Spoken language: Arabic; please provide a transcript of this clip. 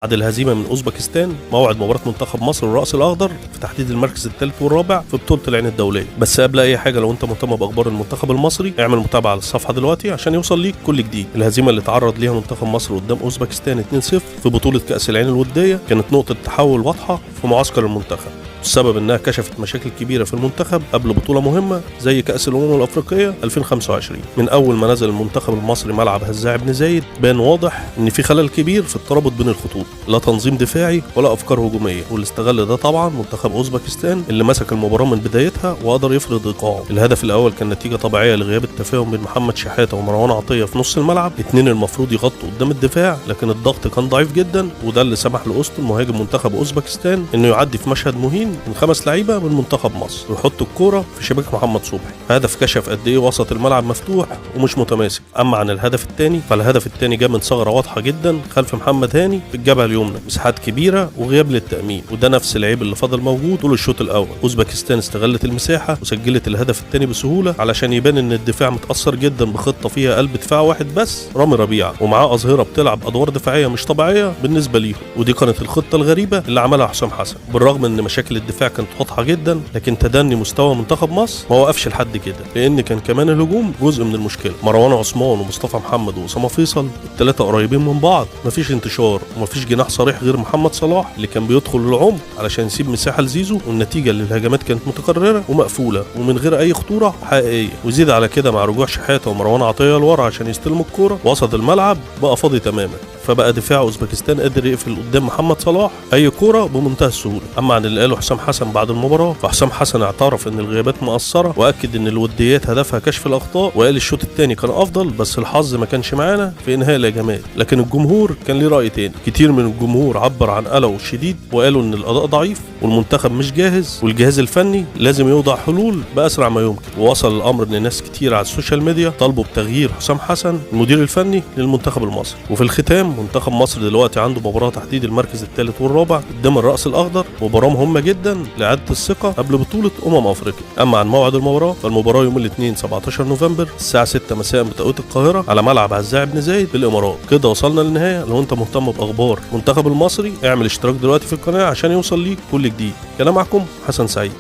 بعد الهزيمة من أوزبكستان موعد مباراة منتخب مصر والرأس الأخضر في تحديد المركز الثالث والرابع في بطولة العين الدولية. بس قبل أي حاجة لو أنت مهتم بأخبار المنتخب المصري اعمل متابعة على الصفحة دلوقتي عشان يوصل ليك كل جديد. الهزيمة اللي تعرض ليها منتخب مصر قدام أوزبكستان 2-0 في بطولة كأس العين الودية كانت نقطة تحول واضحة في معسكر المنتخب. السبب انها كشفت مشاكل كبيره في المنتخب قبل بطوله مهمه زي كاس الامم الافريقيه 2025. من اول ما نزل المنتخب المصري ملعب هزاع بن زايد بان واضح ان في خلل كبير في الترابط بين الخطوط، لا تنظيم دفاعي ولا افكار هجوميه، واللي استغل ده طبعا منتخب اوزبكستان اللي مسك المباراه من بدايتها وقدر يفرض ايقاعه. الهدف الاول كان نتيجه طبيعيه لغياب التفاهم بين محمد شحاته ومروان عطيه في نص الملعب، اتنين المفروض يغطوا قدام الدفاع لكن الضغط كان ضعيف جدا، وده اللي سمح لاوستن مهاجم منتخب اوزبكستان انه يعدي في مشهد مهين من 5 لعيبه من منتخب مصر ويحط الكوره في شباك محمد صبحي. هدف كشف قد ايه وسط الملعب مفتوح ومش متماسك. اما عن الهدف الثاني فالهدف الثاني جاء من ثغره واضحه جدا خلف محمد هاني في الجبهه اليمنى، مساحات كبيره وغياب للتامين، وده نفس العيب اللي فضل موجود طول الشوط الاول. اوزبكستان استغلت المساحه وسجلت الهدف الثاني بسهوله علشان يبان ان الدفاع متاثر جدا بخطه فيها قلب دفاع واحد بس رامي ربيعه، ومعاه اظهره بتلعب ادوار دفاعيه مش طبيعيه بالنسبه ليهم، ودي كانت الخطه الغريبه اللي عملها حسام حسن. بالرغم ان مشاكل الدفاع كانت واضحه جدا لكن تدني مستوى منتخب مصر ما وقفش لحد كده، لان كان كمان الهجوم جزء من المشكله. مروان عثمان ومصطفى محمد واسامه فيصل الثلاثه قريبين من بعض، مفيش انتشار ومفيش جناح صريح غير محمد صلاح اللي كان بيدخل للعمق علشان يسيب مساحه لزيزو، والنتيجه اللي الهجمات كانت متكرره ومقفوله ومن غير اي خطوره حقيقيه. وزيد على كده مع رجوع شحاته ومروان عطيه لورا عشان يستلموا الكوره وسط الملعب بقى فاضي تماما، فبقى دفاع اوزبكستان قادر يقفل قدام محمد صلاح اي كوره بمنتهى السهوله. اما عن اللي قاله حسام حسن بعد المباراه فحسام حسن اعترف ان الغيابات مقصره واكد ان الوديات هدفها كشف الاخطاء، وقال الشوط الثاني كان افضل بس الحظ ما كانش معانا في انهاء الهجمات. لكن الجمهور كان ليه راي تاني. كتير من الجمهور عبر عن قلقه الشديد وقالوا ان الاداء ضعيف والمنتخب مش جاهز والجهاز الفني لازم يوضع حلول باسرع ما يمكن. ووصل الامر ان ناس كتير على السوشيال ميديا طالبوا بتغيير حسام حسن المدير الفني للمنتخب المصري. وفي الختام منتخب مصر دلوقتي عنده مباراه تحديد المركز الثالث والرابع قدام الرأس الاخضر، مباراه مهمه جدا لاعاده الثقه قبل بطوله افريقيا. اما عن موعد المباراه فالمباراه يوم الاثنين 17 نوفمبر الساعه 6 مساء بتوقيت القاهره على ملعب هزاع بن زايد بالامارات. كده وصلنا للنهايه. لو انت مهتم باخبار المنتخب المصري اعمل اشتراك دلوقتي في القناه عشان يوصل ليك كل جديد. كان معكم حسن سعيد.